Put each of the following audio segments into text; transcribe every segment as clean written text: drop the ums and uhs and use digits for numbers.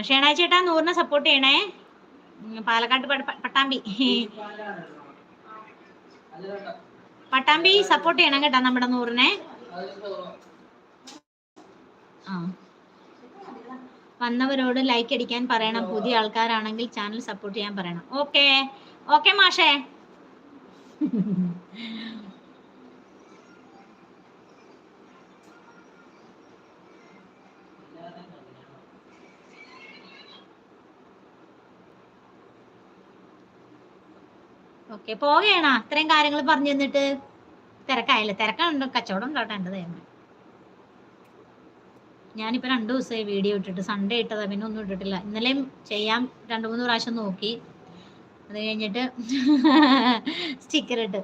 ഷേണായി ചേട്ടാ നൂറിനെ സപ്പോർട്ട് ചെയ്യണേ. പാലക്കാട് പട്ടാമ്പി പട്ടാമ്പി സപ്പോർട്ട് ചെയ്യണം കേട്ടാ നമ്മുടെ നൂറിനെ. ആ വന്നവരോട് ലൈക്ക് അടിക്കാൻ പറയണം. പുതിയ ആൾക്കാരാണെങ്കിൽ ചാനൽ സപ്പോർട്ട് ചെയ്യാൻ പറയണം. ഓക്കെ ഓക്കെ മാഷേ. ഓക്കെ പോവുകയാണോ? ഇത്രയും കാര്യങ്ങൾ പറഞ്ഞു തന്നിട്ട് തിരക്കായല്ലേ? തിരക്കുണ്ടോ? കച്ചവടം ഉണ്ടാട്ടേണ്ടത്. ഞാനിപ്പോൾ 2 ദിവസമായി വീഡിയോ ഇട്ടിട്ട്. സൺഡേ ഇട്ടതാ, പിന്നെ ഒന്നും ഇട്ടിട്ടില്ല. ഇന്നലെയും ചെയ്യാം 2-3 പ്രാവശ്യം നോക്കി. അത് കഴിഞ്ഞിട്ട് സ്റ്റിക്കർ ഇട്ട്.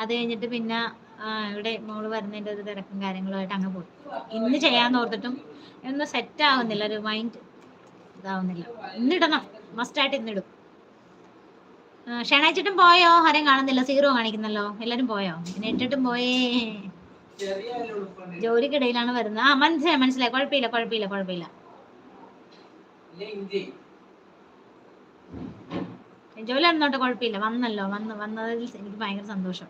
അത് കഴിഞ്ഞിട്ട് പിന്നെ ഇവിടെ മോള് വരുന്നതിൻ്റെ ഒരു തിരക്കും കാര്യങ്ങളുമായിട്ട് അങ്ങ് പോയി. ഇന്ന് ചെയ്യാന്ന് ഓർത്തിട്ടും ഒന്നും സെറ്റ് ആവുന്നില്ല, ഒരു മൈൻഡ് ഇതാവുന്നില്ല. ഇന്നിടണം, മസ്റ്റായിട്ട് ഇന്നിടും. ഷേണാച്ചിട്ടും പോയോ? ആരെയും കാണുന്നില്ല, 0 കാണിക്കുന്നല്ലോ. എല്ലാരും പോയോ? പിന്നെ ഇട്ടിട്ടും പോയേ. ജോലിക്കിടയിലാണ് വരുന്നത്. ആ മനസ്സിലായി. കുഴപ്പമില്ല. ജോലി വന്നോട്ടെ, കുഴപ്പമില്ല. വന്നതിൽ എനിക്ക് ഭയങ്കര സന്തോഷം.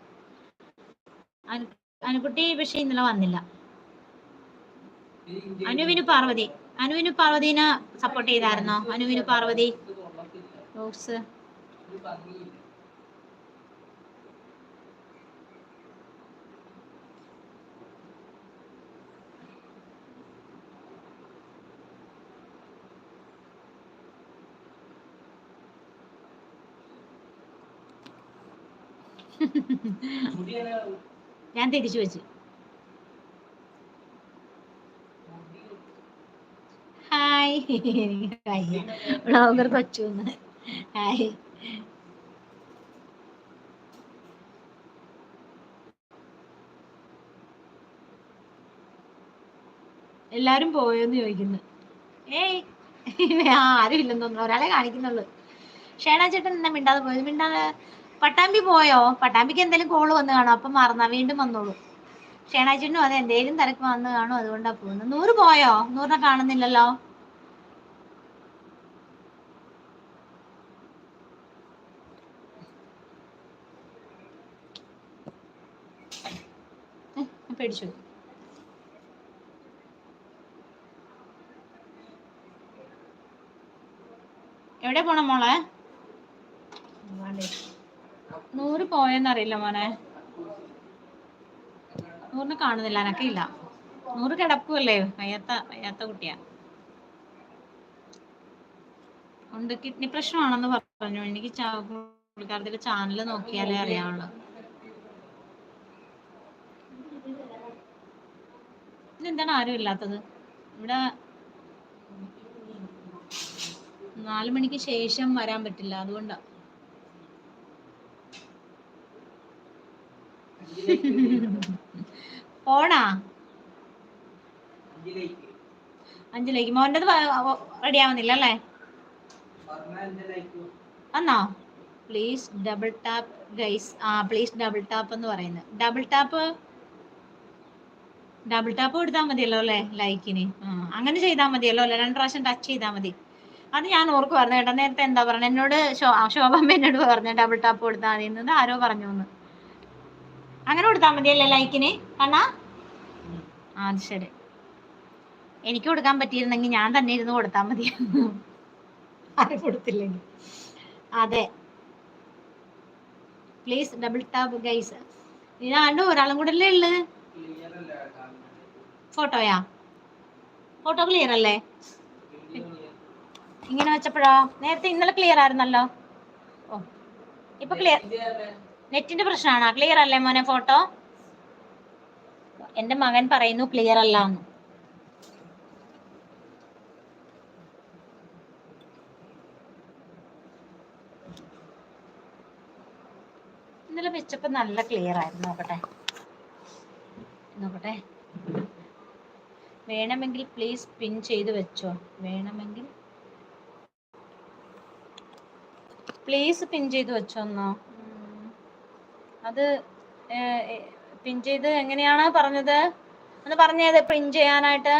അനുകുട്ടി പക്ഷെ ഇന്നലെ വന്നില്ല. അനുവിന് പാർവതിനെ സപ്പോർട്ട് ചെയ്തായിരുന്നോ? അനുവിന് പാർവതി ബോക്സ് ഞാൻ തിരിച്ചു വെച്ചു. ഹായ് ബ്ലോഗർ കൊച്ചു. ഹായ്. എല്ലാരും പോയോന്ന് ചോദിക്കുന്നു. ഏയ് ആരും ഇല്ലെന്ന് തോന്നുന്നു, ഒരാളെ കാണിക്കുന്നുള്ളൂ. ഷേണ ചേട്ടൻ എന്നാ മിണ്ടാതെ പോയത്? പട്ടാമ്പി പോയോ? പട്ടാമ്പിക്ക് എന്തെങ്കിലും കോള് വന്ന് കാണും, അപ്പം മറന്നാ വീണ്ടും വന്നോളൂ. ഷേണാച്ചേട്ടനും അതെ, എന്തേലും തിരക്ക് വന്ന് കാണും, അതുകൊണ്ടാ പോകുന്നത്. 100 പോയോ? 100നെ കാണുന്നില്ലല്ലോ. പേടിച്ചു. എവിടെ പോണം മോളെ? 100 പോയെന്നറിയില്ല മോനെ. 100നെ കാണുന്നില്ല, എനക്കില്ല. 100 കിടക്കുമല്ലേ, വയ്യാത്ത കുട്ടിയാ. ഉണ്ട്, കിഡ്നി പ്രശ്നമാണെന്ന് പറഞ്ഞു. എനിക്ക് പുള്ളിക്കാരത്തിന്റെ ചാനൽ നോക്കിയാലേ അറിയാവുള്ളൂ. ഇതെന്താണ് ആരും ഇല്ലാത്തത് ഇവിടെ? 4 മണിക്ക് ശേഷം വരാൻ പറ്റില്ല, അതുകൊണ്ടാ. പോണാ 5 മോൻ്റെത് റെഡി ആവുന്നില്ല അല്ലേ? എന്നോ please double tap guys. Please double tap എന്ന് പറയുന്നത്. ഡബിൾ ടാപ്പ് കൊടുത്താൽ മതിയല്ലോ അല്ലേ ലൈക്കിന്? അങ്ങനെ ചെയ്താൽ മതിയല്ലോ അല്ലേ? 2 പ്രാവശ്യം ടച്ച് ചെയ്താൽ മതി. അത് ഞാൻ ഓർക്കുമായിരുന്നു കേട്ടോ. നേരത്തെ എന്താ പറഞ്ഞത് എന്നോട്? ശോഭമ്മ എന്നോട് പറഞ്ഞു ഡബിൾ ടാപ്പ് കൊടുത്താൽ മതി എന്നത്. ആരോ പറഞ്ഞു എന്ന്. അങ്ങനെ കൊടുത്താൽ മതിയല്ലേ ലൈക്കിന് കണ്ണാ? അത് ശരി. എനിക്ക് കൊടുക്കാൻ പറ്റിയിരുന്നെങ്കിൽ ഞാൻ തന്നെ ഇരുന്ന് കൊടുത്താൽ മതിയായിരുന്നു, ആരും കൊടുത്തില്ലെങ്കിൽ. അതെ, പ്ലീസ് ഡബിൾ ടാപ്പ് ഗൈസ്. ഇതാണ്ട് ഒരാളും കൂടെ അല്ലേ ഉള്ളത്. ഫോട്ടോ ക്ലിയർ അല്ലേ? ഇങ്ങനെ വെച്ചപ്പോഴോ? നേരത്തെ ഇന്നലെ ക്ലിയർ ആയിരുന്നല്ലോ. ഓ ഇപ്പൊ ക്ലിയർ. നെറ്റിന്റെ പ്രശ്നമാണോ? ക്ലിയർ അല്ലേ മോനെ ഫോട്ടോ? എന്റെ മകൻ പറയുന്നു ക്ലിയർ അല്ല എന്ന്. ഇന്നലെ വെച്ചപ്പോ നല്ല ക്ലിയർ ആയിരുന്നു. നോക്കട്ടെ. വേണമെങ്കിൽ പ്ലീസ് പിൻ ചെയ്ത് വെച്ചോ. വേണമെങ്കിൽ പ്ലീസ് പിൻ ചെയ്ത് വെച്ചോന്നോ? അത് പിൻ ചെയ്ത് എങ്ങനെയാണ് പറഞ്ഞത്? ഒന്ന് പറഞ്ഞത് പിൻ ചെയ്യാനായിട്ട്.